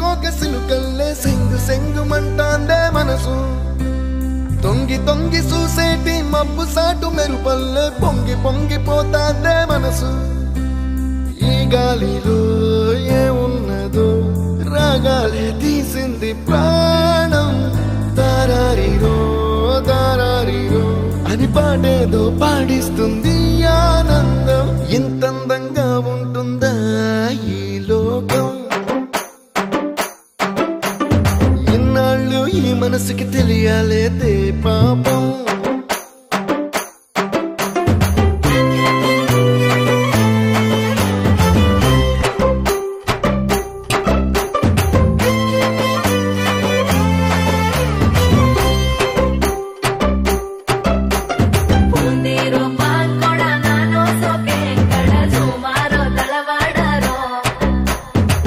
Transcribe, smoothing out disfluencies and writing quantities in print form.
ఒక సినుకల్లే సెంగు సెంగుమంటాందే మనసు తొంగి తొంగి చూసేటి మబ్బు సాటు మెరుపల్లే పొంగి పొంగిపోతాందే మనసు ఈ గాలిలో ఏమున్నదో రాగాలే తీసింది ప్రాణం దారారిరో దారారిరో అని పాడేదో పాడిస్తుంది ఆనందం ఇంతందంగా ఉంటుందా ఈ లోకం ఇన్నాళ్ళు ఈ మనసుకి తెలియాలే